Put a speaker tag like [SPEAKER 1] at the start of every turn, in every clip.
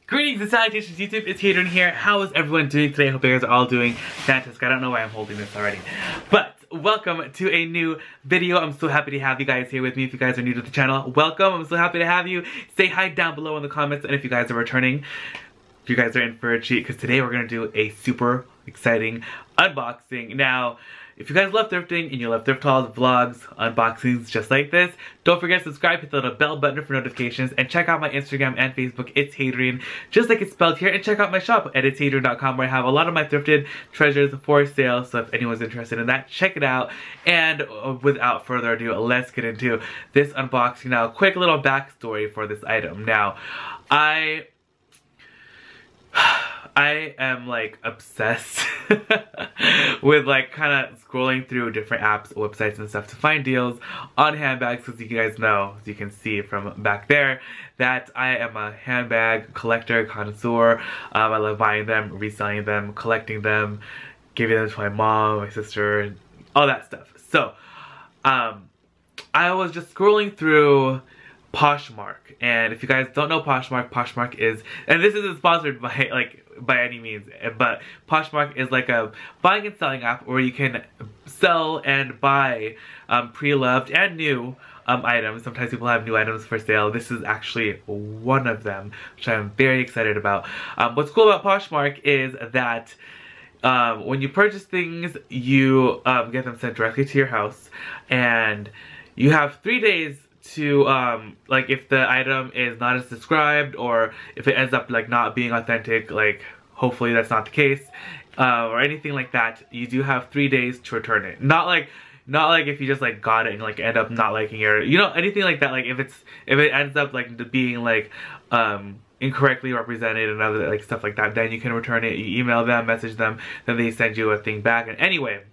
[SPEAKER 1] Greetings and salutations YouTube, it's itsHadrian here. How is everyone doing today? I hope you guys are all doing fantastic. I don't know why I'm holding this already. But welcome to a new video. I'm so happy to have you guys here with me. If you guys are new to the channel, welcome. I'm so happy to have you. Say hi down below in the comments, and if you guys are returning, you guys are in for a treat because today we're going to do a super exciting unboxing. Now, if you guys love thrifting and you love thrift hauls, vlogs, unboxings just like this, don't forget to subscribe, hit the little bell button for notifications, and check out my Instagram and Facebook, itsHadrian, just like it's spelled here, and check out my shop at itsHadrian.com where I have a lot of my thrifted treasures for sale, so if anyone's interested in that, check it out. And without further ado, let's get into this unboxing now. Quick little backstory for this item. Now, I am like obsessed with like kind of scrolling through different apps, websites and stuff to find deals on handbags, because you guys know, as you can see from back there, that I am a handbag collector, connoisseur. I love buying them, reselling them, collecting them, giving them to my mom, my sister, all that stuff. So I was just scrolling through Poshmark, and if you guys don't know Poshmark, Poshmark is, and this isn't sponsored by any means, but Poshmark is like a buying and selling app where you can sell and buy pre-loved and new items. Sometimes people have new items for sale. This is actually one of them, which I'm very excited about. What's cool about Poshmark is that when you purchase things, you get them sent directly to your house, and you have 3 days to like, if the item is not as described, or if it ends up like not being authentic, like hopefully that's not the case, or anything like that, you do have 3 days to return it. Not like if you just like got it and like end up not liking it, or you know, anything like that. Like if it ends up like being like incorrectly represented and other like stuff like that, then you can return it. You email them, message them, then they send you a thing back. And anyway,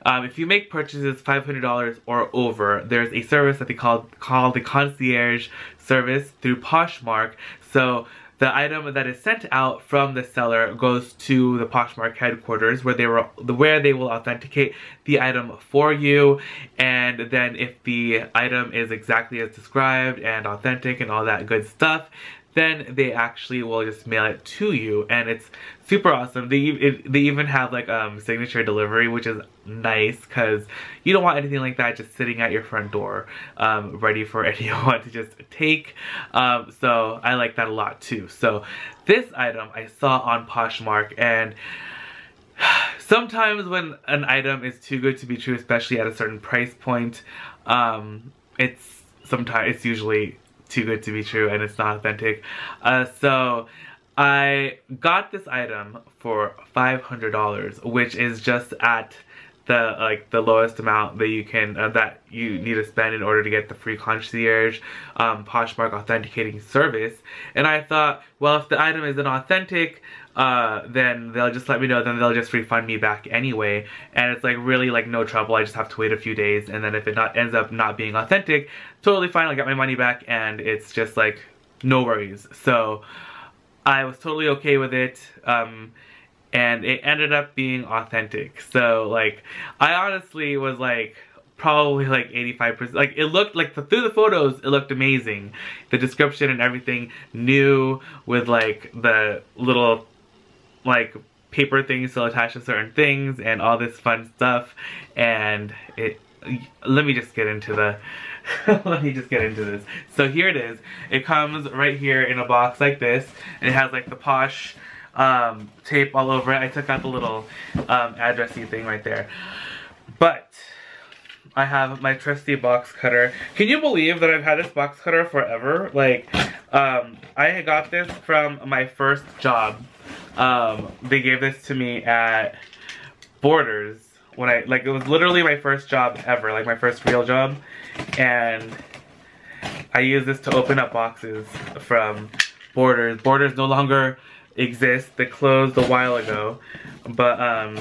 [SPEAKER 1] if you make purchases $500 or over, there's a service that they call the concierge service through Poshmark. So the item that is sent out from the seller goes to the Poshmark headquarters, where they will authenticate the item for you. And then if the item is exactly as described and authentic and all that good stuff, then they actually will just mail it to you, and it's super awesome. They even have like signature delivery, which is nice because you don't want anything like that just sitting at your front door, ready for anyone to just take. So I like that a lot too. So this item I saw on Poshmark, and sometimes when an item is too good to be true, especially at a certain price point, it's usually too good to be true and it's not authentic. So I got this item for $500, which is just at the lowest amount that you can that you need to spend in order to get the free concierge Poshmark authenticating service. And I thought, well, if the item isn't authentic, then they'll just let me know, then they'll just refund me back anyway, and it's like really like no trouble. I just have to wait a few days, and then if it ends up not being authentic, totally fine, I'll get my money back, and it's just like no worries. So I was totally okay with it, and it ended up being authentic. So like, I honestly was like probably like 85%, like it looked like through the photos it looked amazing, the description and everything, new with like the little like paper things to attach to certain things and all this fun stuff. And let me just get into this. So here it is. It comes right here in a box like this, and it has like the Posh tape all over it. I took out the little addressy thing right there, but I have my trusty box cutter. Can you believe that I've had this box cutter forever? Like, I got this from my first job. They gave this to me at Borders when it was literally my first job ever, like my first real job. And I use this to open up boxes from Borders. Borders no longer exist. They closed a while ago, but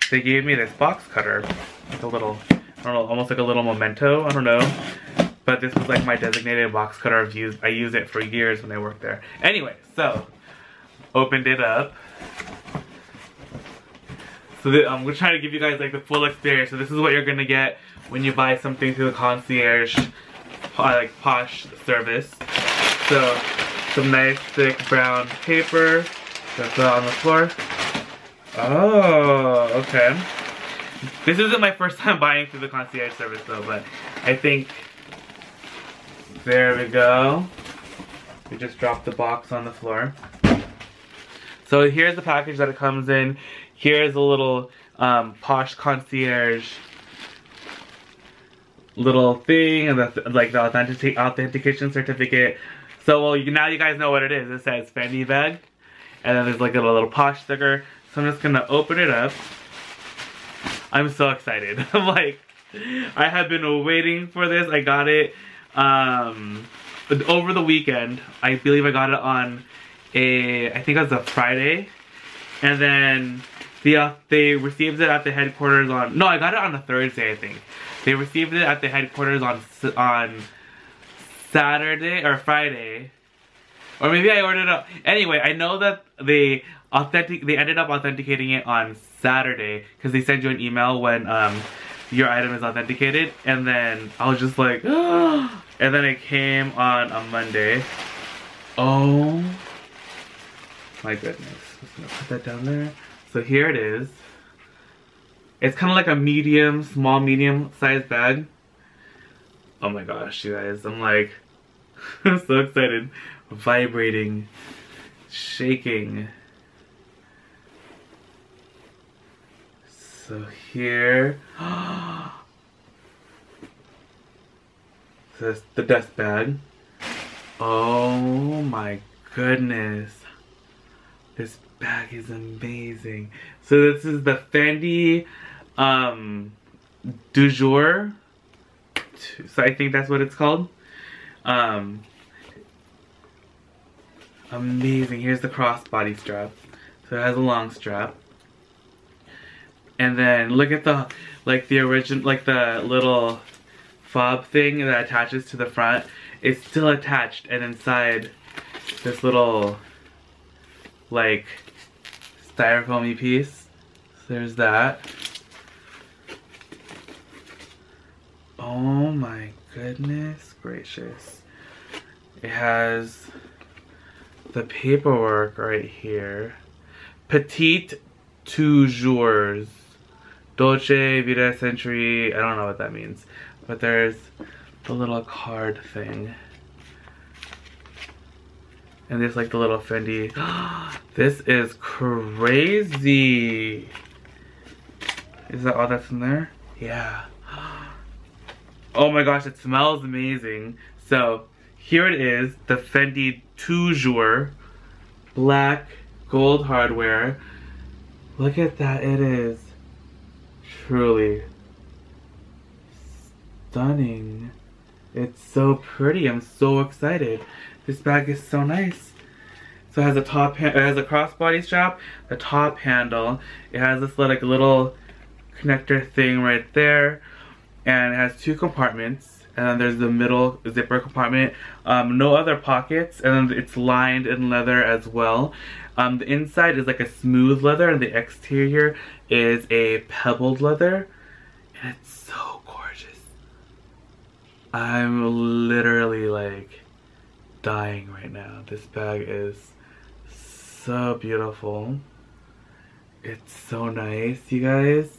[SPEAKER 1] they gave me this box cutter, like a little, I don't know, almost like a little memento, I don't know. But this was like my designated box cutter. I used it for years when I worked there. Anyway, so opened it up. So I'm gonna try to give you guys like the full experience. So this is what you're gonna get when you buy something through the concierge like Posh service. So some nice thick brown paper. Gonna put it on the floor. Oh, okay. This isn't my first time buying through the concierge service though, but I think, there we go. We just dropped the box on the floor. So here's the package that it comes in. Here's a little Posh concierge little thing, and like the authentication certificate. So well, now you guys know what it is. It says Fendi bag, and then there's like a little Posh sticker. So I'm just gonna open it up. I'm so excited. I'm like, I have been waiting for this. I got it over the weekend. I believe I got it on I think it was a Friday, and then they received it at the headquarters on, no, I got it on a Thursday, I think. They received it at the headquarters on Saturday or Friday, or maybe I ordered it up. Anyway, I know that they ended up authenticating it on Saturday because they send you an email when your item is authenticated, and then I was just like, and then it came on a Monday. Oh my goodness. Just gonna put that down there. So here it is. It's kind of like a medium, small, medium sized bag. Oh my gosh, you guys. I'm like, I'm so excited. Vibrating, shaking. So here, this is the dust bag. Oh my goodness. This bag is amazing. So this is the Fendi du jour. So I think that's what it's called. Amazing. Here's the crossbody strap. So it has a long strap. And then look at the, like the original, like the little fob thing that attaches to the front. It's still attached, and inside this little, like, styrofoamy piece. So there's that. Oh my goodness gracious. It has the paperwork right here. Petite toujours. Dolce Vita Century. I don't know what that means. But there's the little card thing. And there's like the little Fendi. This is crazy. Is that all that's in there? Yeah. Oh my gosh, it smells amazing. So here it is, the Fendi Toujours black gold hardware. Look at that, it is truly stunning. It's so pretty. I'm so excited. This bag is so nice. So it has a top, it has a crossbody strap, the top handle. It has this like little connector thing right there, and it has 2 compartments. And then there's the middle zipper compartment. No other pockets, and then it's lined in leather as well. The inside is like a smooth leather, and the exterior is a pebbled leather. And it's so gorgeous. I'm literally like dying right now. This bag is so beautiful. It's so nice, you guys.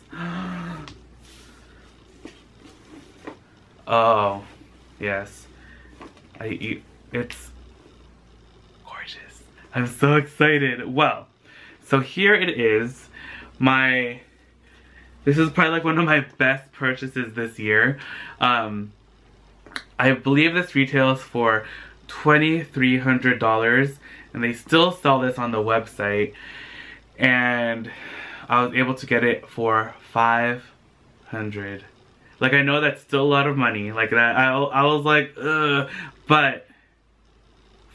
[SPEAKER 1] Oh, yes. It's gorgeous. I'm so excited. Well, so here it is. This is probably like one of my best purchases this year. I believe this retails for $2,300, and they still sell this on the website. And I was able to get it for $500. Like, I know that's still a lot of money. Like, that, I was like, ugh. But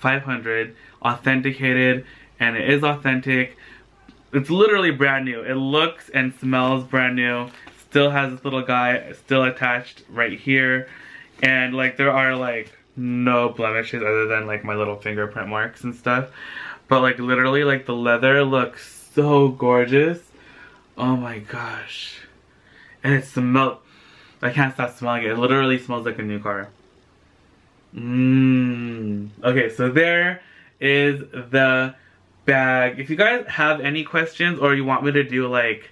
[SPEAKER 1] $500, authenticated, and it is authentic. It's literally brand new. It looks and smells brand new. Still has this little guy still attached right here. And, like, there are, like, no blemishes other than, like, my little fingerprint marks and stuff. But, like, literally, like, the leather looks so gorgeous. Oh my gosh. And it smells... I can't stop smelling it. It literally smells like a new car. Okay, so there is the bag. If you guys have any questions or you want me to do like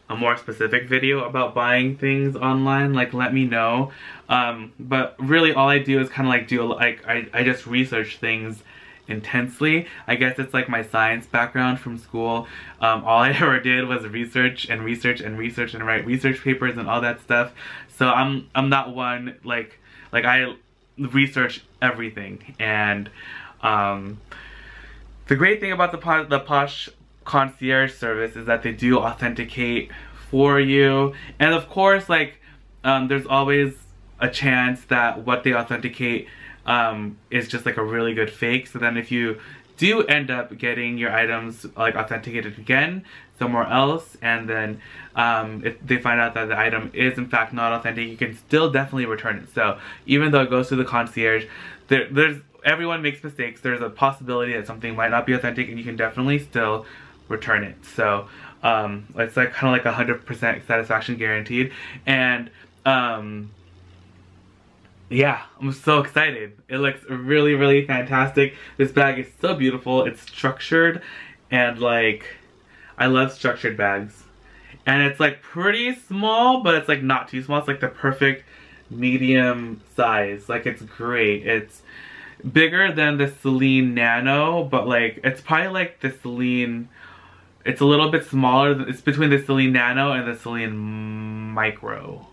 [SPEAKER 1] a more specific video about buying things online, like let me know. But really all I do is kind of like do like I just research things intensely. I guess it's like my science background from school. All I ever did was research and research and research and write research papers and all that stuff. So I'm not one like I research everything. And the great thing about the Posh concierge service is that they do authenticate for you, and of course like there's always a chance that what they authenticate is just like a really good fake. So then if you do end up getting your items like authenticated again somewhere else, and then if they find out that the item is in fact not authentic, you can still definitely return it. So even though it goes to the concierge, everyone makes mistakes. There's a possibility that something might not be authentic, and you can definitely still return it. So it's like kind of like 100% satisfaction guaranteed. And yeah, I'm so excited. It looks really, really fantastic. This bag is so beautiful. It's structured, and like I love structured bags. And it's like pretty small, but it's like not too small. It's like the perfect medium size. Like it's great. It's bigger than the Celine Nano, but like it's probably like the Celine, it's a little bit smaller. It's between the Celine Nano and the Celine Micro.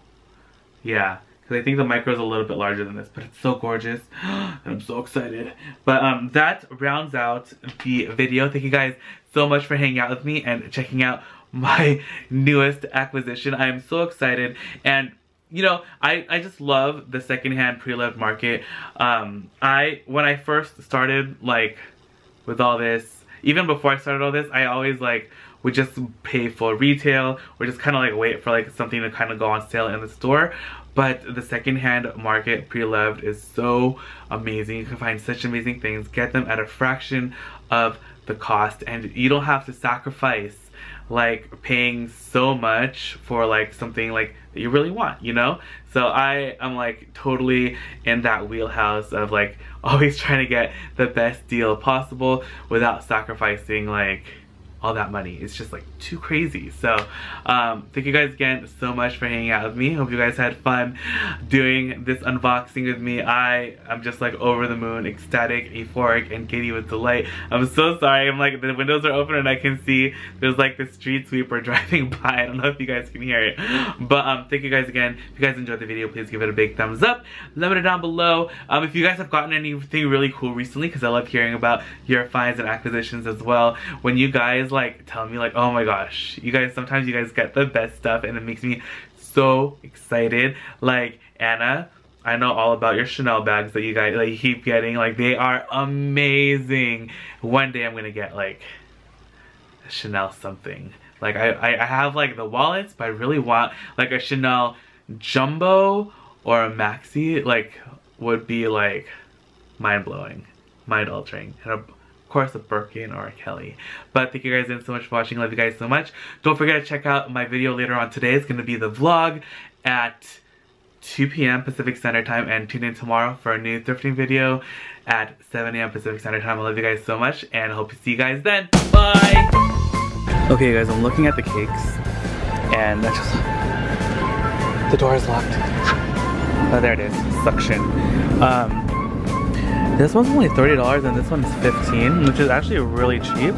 [SPEAKER 1] Yeah, because I think the Micro is a little bit larger than this, but it's so gorgeous. And I'm so excited. But that rounds out the video. Thank you guys so much for hanging out with me and checking out my newest acquisition. I am so excited. And you know, I just love the secondhand pre-loved market. When I first started like with all this, even before I started all this, I always like would just pay full retail or just kind of like wait for like something to kind of go on sale in the store. But the secondhand market pre-loved is so amazing. You can find such amazing things, get them at a fraction of the cost, and you don't have to sacrifice like paying so much for like something like that you really want, you know? So I am like totally in that wheelhouse of like always trying to get the best deal possible without sacrificing like all that money. It's just like too crazy. So thank you guys again so much for hanging out with me. Hope you guys had fun doing this unboxing with me. I am just like over the moon, ecstatic, euphoric, and giddy with delight. I'm so sorry. I'm like, the windows are open and I can see there's like the street sweeper driving by. I don't know if you guys can hear it. But thank you guys again. If you guys enjoyed the video, please give it a big thumbs up. Let me know down below if you guys have gotten anything really cool recently, because I love hearing about your finds and acquisitions as well. When you guys like tell me like, oh my gosh, you guys, sometimes you guys get the best stuff, and it makes me so excited. Like Anna, I know all about your Chanel bags that you guys like keep getting. Like they are amazing. One day I'm gonna get like a Chanel something. Like I have like the wallets, but I really want like a Chanel jumbo or a maxi. Like would be like mind-blowing, mind-altering. And of course a Birkin or a Kelly. But thank you guys again so much for watching. Love you guys so much. Don't forget to check out my video later on today. It's going to be the vlog at 2 p.m. Pacific Standard Time, and tune in tomorrow for a new thrifting video at 7 a.m. Pacific Standard Time. I love you guys so much, and I hope to see you guys then. Bye! Okay guys, I'm looking at the cakes, and that's just... the door is locked. Oh, there it is. Suction. This one's only $30 and this one's $15, which is actually really cheap.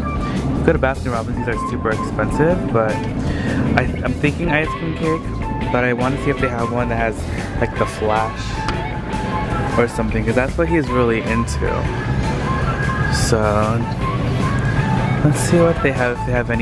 [SPEAKER 1] Go to Baskin Robbins, these are super expensive, but I'm thinking ice cream cake, but I want to see if they have one that has like the flash or something, because that's what he's really into. So let's see what they have, if they have any